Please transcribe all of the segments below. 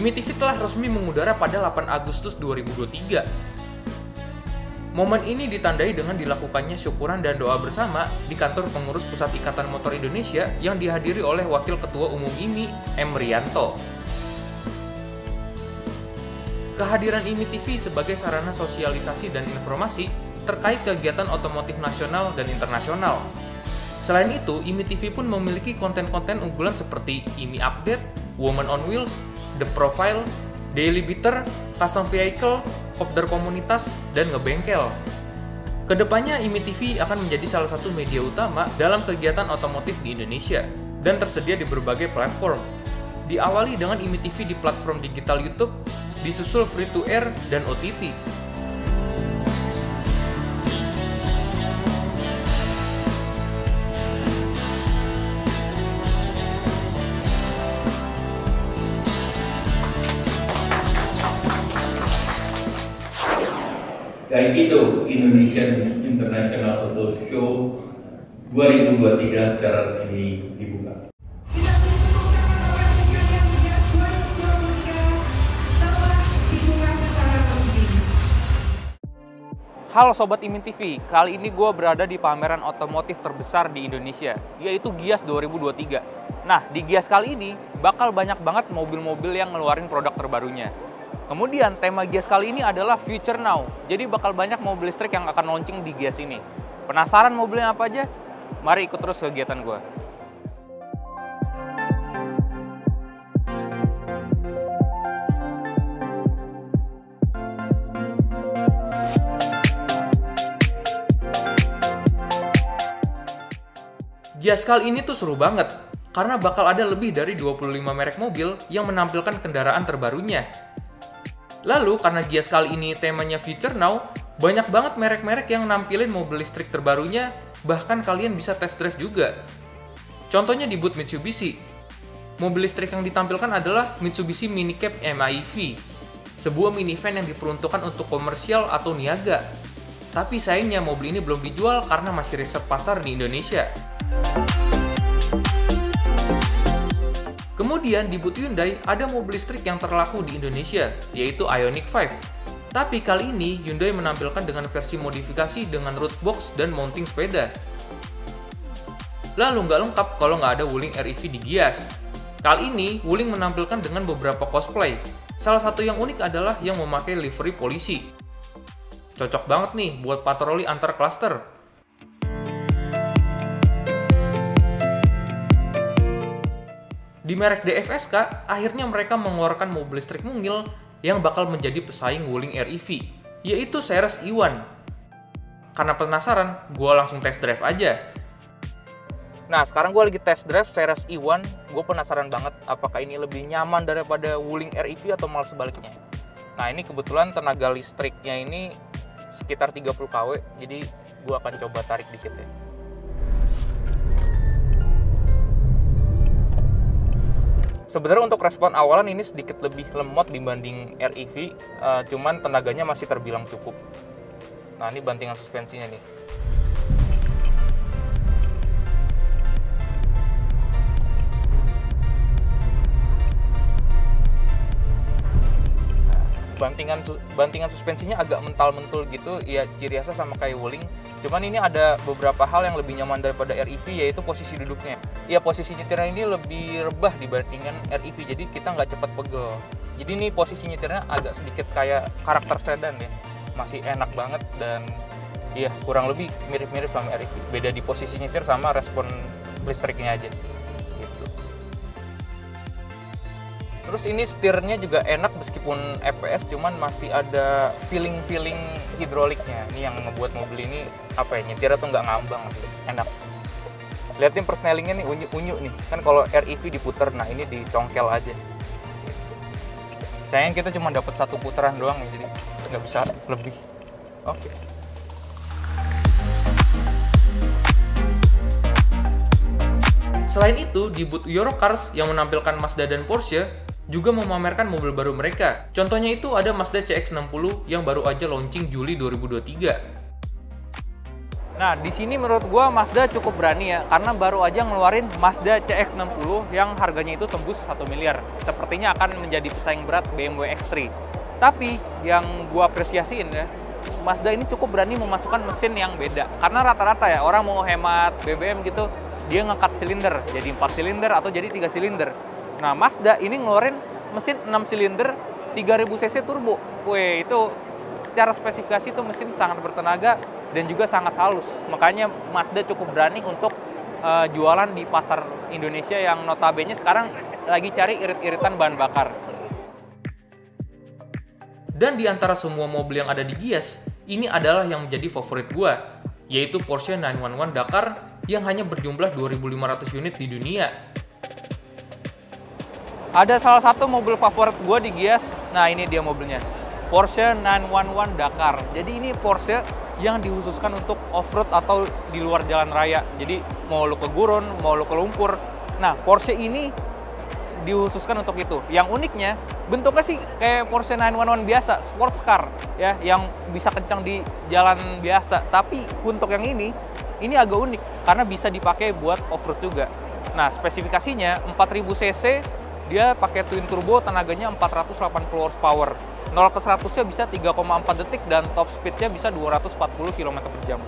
IMI TV telah resmi mengudara pada 8 Agustus 2023. Momen ini ditandai dengan dilakukannya syukuran dan doa bersama di kantor pengurus Pusat Ikatan Motor Indonesia yang dihadiri oleh Wakil Ketua Umum IMI, M. Rianto. Kehadiran IMI TV sebagai sarana sosialisasi dan informasi terkait kegiatan otomotif nasional dan internasional. Selain itu, IMI TV pun memiliki konten-konten unggulan seperti IMI Update, Woman on Wheels, The Profile, Daily Beater, Custom Vehicle, Kopdar Komunitas, dan Ngebengkel. Kedepannya, IMI TV akan menjadi salah satu media utama dalam kegiatan otomotif di Indonesia dan tersedia di berbagai platform. Diawali dengan IMI TV di platform digital YouTube, disusul free-to-air dan OTT. Gaikindo Indonesian International Auto Show 2023 secara resmi dibuka. Halo Sobat IMI TV, kali ini gue berada di pameran otomotif terbesar di Indonesia, yaitu Gias 2023. Nah, di Gias kali ini bakal banyak banget mobil-mobil yang ngeluarin produk terbarunya. Kemudian tema Gias kali ini adalah Future Now, jadi bakal banyak mobil listrik yang akan launching di Gias ini. Penasaran mobilnya apa aja? Mari ikut terus kegiatan gue. Gias kali ini tuh seru banget, karena bakal ada lebih dari 25 merek mobil yang menampilkan kendaraan terbarunya. Lalu, karena Gias kali ini temanya Future Now, banyak banget merek-merek yang nampilin mobil listrik terbarunya, bahkan kalian bisa test drive juga. Contohnya di booth Mitsubishi. Mobil listrik yang ditampilkan adalah Mitsubishi Minicab MIV, sebuah minivan yang diperuntukkan untuk komersial atau niaga. Tapi sayangnya mobil ini belum dijual karena masih riset pasar di Indonesia. Kemudian di booth Hyundai ada mobil listrik yang terlaku di Indonesia, yaitu Ioniq 5. Tapi kali ini Hyundai menampilkan dengan versi modifikasi dengan roof box dan mounting sepeda. Lalu nggak lengkap kalau nggak ada Wuling REV di Gias. Kali ini Wuling menampilkan dengan beberapa cosplay. Salah satu yang unik adalah yang memakai livery polisi. Cocok banget nih buat patroli antar klaster. Di merek DFSK, akhirnya mereka mengeluarkan mobil listrik mungil yang bakal menjadi pesaing Wuling REV, yaitu Ceres E1. Karena penasaran, gue langsung test drive aja. Nah, sekarang gue lagi test drive Ceres E1, gue penasaran banget apakah ini lebih nyaman daripada Wuling REV atau malah sebaliknya. Nah, ini kebetulan tenaga listriknya ini sekitar 30 kW, jadi gue akan coba tarik dikit ya. Sebenarnya untuk respon awalan ini sedikit lebih lemot dibanding REV, cuman tenaganya masih terbilang cukup. Nah, ini bantingan suspensinya nih. Bantingan suspensinya agak mental-mentul gitu, ya ciri khasnya sama kayak Wuling. Cuman ini ada beberapa hal yang lebih nyaman daripada REV, yaitu posisi duduknya. Ya, posisi nyetirnya ini lebih rebah dibandingkan REV, jadi kita nggak cepat pegel. Jadi ini posisi nyetirnya agak sedikit kayak karakter sedan ya. Masih enak banget dan ya kurang lebih mirip-mirip sama REV. Beda di posisi nyetir sama respon listriknya aja. Gitu. Terus ini setirnya juga enak meskipun EPS, cuman masih ada feeling hidroliknya. Ini yang ngebuat mobil ini apa ya, nyetirnya tuh nggak ngambang, enak. Liatin persnelingnya nih, unyu-unyu nih. Kan kalau REV diputer, nah ini dicongkel aja. Sayang kita cuma dapat satu putaran doang ya, jadi nggak bisa lebih. Oke. Selain itu, di booth Eurocars yang menampilkan Mazda dan Porsche juga memamerkan mobil baru mereka. Contohnya itu ada Mazda CX-60 yang baru aja launching Juli 2023. Nah, di sini menurut gua Mazda cukup berani ya, karena baru aja ngeluarin Mazda CX-60 yang harganya itu tembus 1 miliar. Sepertinya akan menjadi pesaing berat BMW X3. Tapi yang gua apresiasiin ya, Mazda ini cukup berani memasukkan mesin yang beda. Karena rata-rata ya, orang mau hemat BBM gitu, dia ngangkat silinder, jadi 4 silinder atau jadi 3 silinder. Nah, Mazda ini ngeluarin mesin 6 silinder 3000 cc turbo. Wih, itu secara spesifikasi itu mesin sangat bertenaga dan juga sangat halus. Makanya Mazda cukup berani untuk jualan di pasar Indonesia yang notabene sekarang lagi cari irit-iritan bahan bakar. Dan di antara semua mobil yang ada di Gias, ini adalah yang menjadi favorit gua, yaitu Porsche 911 Dakar yang hanya berjumlah 2.500 unit di dunia. Ada salah satu mobil favorit gua di Gias, nah ini dia mobilnya. Porsche 911 Dakar. Jadi ini Porsche yang dikhususkan untuk off-road atau di luar jalan raya. Jadi mau lu ke gurun, mau lu ke lumpur. Nah, Porsche ini dikhususkan untuk itu. Yang uniknya, bentuknya sih kayak Porsche 911 biasa, sports car ya, yang bisa kencang di jalan biasa. Tapi untuk yang ini agak unik karena bisa dipakai buat off-road juga. Nah, spesifikasinya 4000 cc, dia pakai twin turbo, tenaganya 480 horsepower. 0 ke 100-nya bisa 3,4 detik dan top speed-nya bisa 240 km/jam.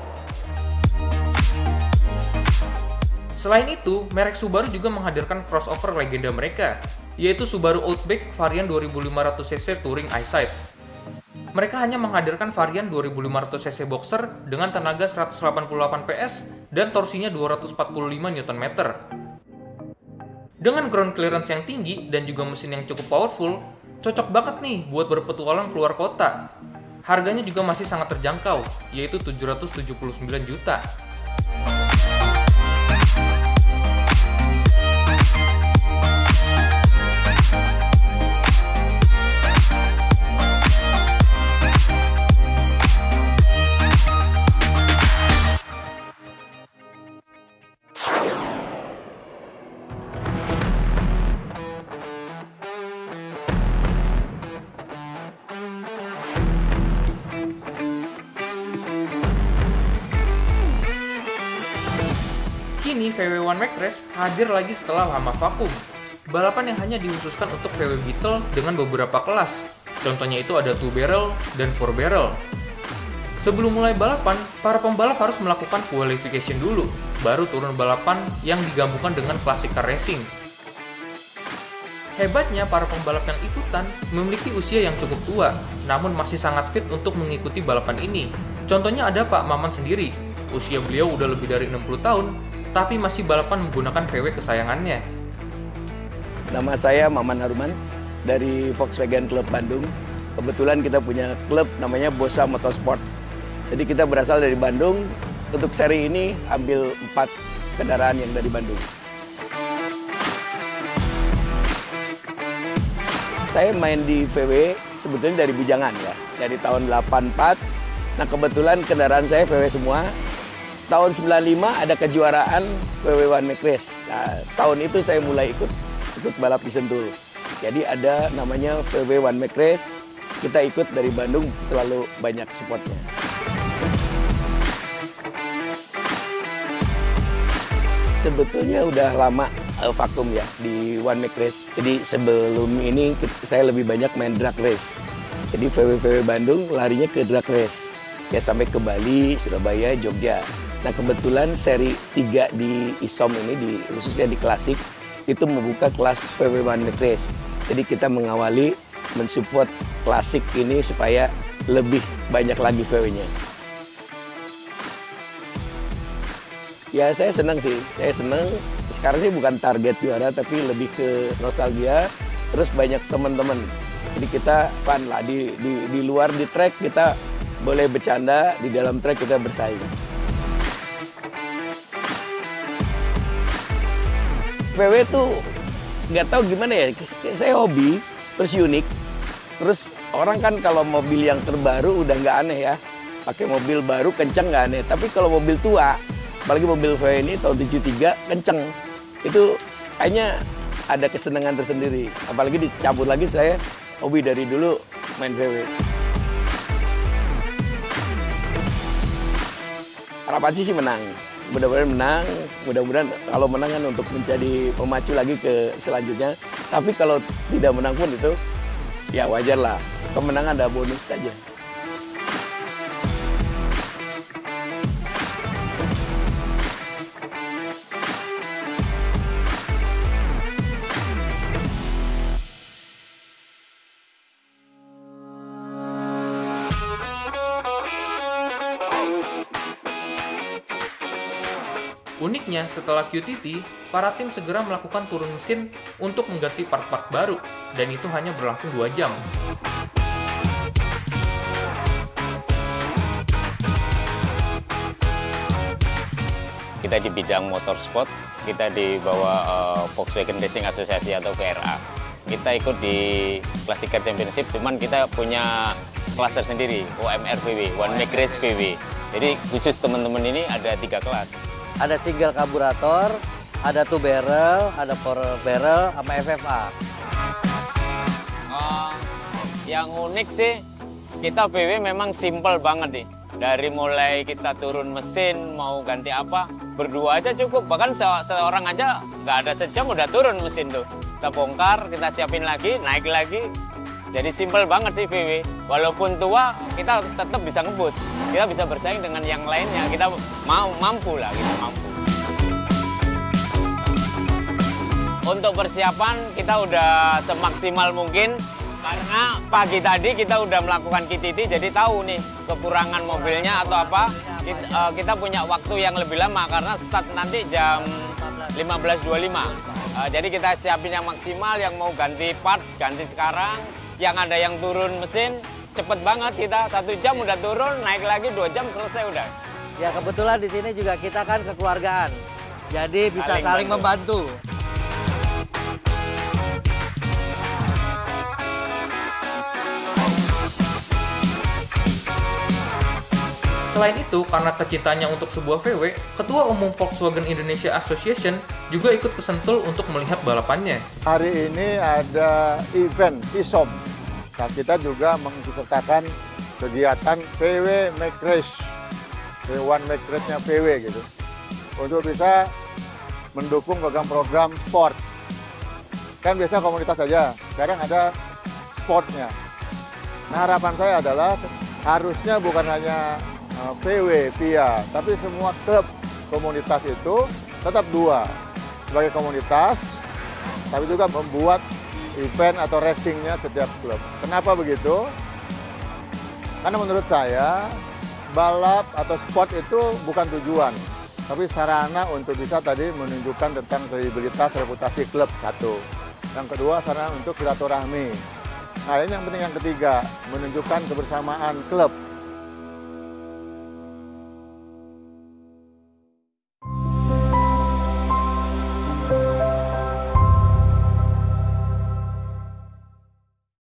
Selain itu, merek Subaru juga menghadirkan crossover legenda mereka, yaitu Subaru Outback varian 2500cc Touring Eyesight. Mereka hanya menghadirkan varian 2500cc Boxer dengan tenaga 188 PS dan torsinya 245 Nm. Dengan ground clearance yang tinggi dan juga mesin yang cukup powerful, cocok banget nih buat berpetualang keluar kota. Harganya juga masih sangat terjangkau, yaitu 779 juta. Kini VW One Max Race hadir lagi setelah lama vakum. Balapan yang hanya dikhususkan untuk VW Beetle dengan beberapa kelas. Contohnya itu ada 2 barrel dan 4 barrel. Sebelum mulai balapan, para pembalap harus melakukan qualification dulu, baru turun balapan yang digabungkan dengan classic car racing. Hebatnya, para pembalap yang ikutan memiliki usia yang cukup tua, namun masih sangat fit untuk mengikuti balapan ini. Contohnya ada Pak Maman sendiri, usia beliau udah lebih dari 60 tahun, tapi masih balapan menggunakan VW kesayangannya. Nama saya Maman Haruman dari Volkswagen Club Bandung. Kebetulan kita punya klub namanya Bosa Motorsport. Jadi kita berasal dari Bandung. Untuk seri ini ambil 4 kendaraan yang dari Bandung. Saya main di VW sebetulnya dari bujangan ya, dari tahun 84. Nah kebetulan kendaraan saya VW semua. Tahun 95 ada kejuaraan VW One Max Race. Nah, tahun itu saya mulai ikut balap di Sentul. Jadi ada namanya VW One Max Race. Kita ikut dari Bandung, selalu banyak supportnya. Sebetulnya udah lama vakum ya di One Max Race. Jadi sebelum ini saya lebih banyak main drag race. Jadi VW Bandung larinya ke drag race. Ya sampai ke Bali, Surabaya, Jogja. Nah kebetulan seri 3 di ISOM ini, khususnya di klasik, itu membuka kelas VW One Max Race. Jadi kita mengawali, mensupport klasik ini supaya lebih banyak lagi VW-nya. Ya saya senang sih, saya senang. Sekarang sih bukan target juara, tapi lebih ke nostalgia. Terus banyak teman-teman. Jadi kita fun lah, di luar di track kita boleh bercanda, di dalam track kita bersaing. VW tuh nggak tahu gimana ya, saya hobi, terus unik, terus orang kan kalau mobil yang terbaru udah nggak aneh ya, pakai mobil baru kenceng nggak aneh, tapi kalau mobil tua, apalagi mobil VW ini tahun 73 kenceng, itu kayaknya ada kesenangan tersendiri, apalagi dicampur lagi saya hobi dari dulu main VW. harapan sih menang. Mudah-mudahan menang, mudah-mudahan kalau menang kan untuk menjadi pemacu lagi ke selanjutnya. Tapi kalau tidak menang pun itu ya wajar lah. Kemenangan ada bonus saja. Uniknya, setelah QTT, para tim segera melakukan turun mesin untuk mengganti part-part baru, dan itu hanya berlangsung 2 jam. Kita di bidang motorsport, kita di bawah Volkswagen Racing Association atau VRA. Kita ikut di Classic Car Championship, cuman kita punya kelas tersendiri, OMR VW, One Make Race VW. Jadi khusus teman-teman ini ada 3 kelas. Ada single karburator, ada 2 barrel, ada 4 barrel, sama FFA. Yang unik sih, kita VW memang simple banget nih. Dari mulai kita turun mesin, mau ganti apa, berdua aja cukup. Bahkan seorang aja nggak ada sejam udah turun mesin tuh. Kita bongkar, kita siapin lagi, naik lagi. Jadi simple banget sih VW. Walaupun tua, kita tetap bisa ngebut. Kita bisa bersaing dengan yang lainnya. Kita mampu lah, kita mampu. Untuk persiapan, kita udah semaksimal mungkin. Karena pagi tadi kita udah melakukan QTT, jadi tahu nih kekurangan mobilnya atau apa. Kita punya waktu yang lebih lama karena start nanti jam 15.25. Jadi kita siapin yang maksimal, yang mau ganti part, ganti sekarang. Yang ada yang turun mesin, cepet banget kita 1 jam udah turun, naik lagi 2 jam selesai udah. Ya kebetulan di sini juga kita kan kekeluargaan, jadi bisa saling membantu. Selain itu, karena kecintanya untuk sebuah VW, Ketua Umum Volkswagen Indonesia Association juga ikut kesentul untuk melihat balapannya. Hari ini ada event ISOM. Nah, kita juga mengikutsertakan kegiatan VW Make Race, One Make Race-nya VW gitu, untuk bisa mendukung program-program sport. Kan biasa komunitas saja, sekarang ada sportnya. Nah, harapan saya adalah harusnya bukan hanya VW, VIA, tapi semua klub komunitas itu tetap 2 sebagai komunitas, tapi juga membuat event atau racingnya setiap klub. Kenapa begitu? Karena menurut saya balap atau sport itu bukan tujuan, tapi sarana untuk bisa tadi menunjukkan tentang kredibilitas reputasi klub satu. Yang kedua sarana untuk silaturahmi. Nah ini yang penting yang ketiga, menunjukkan kebersamaan klub.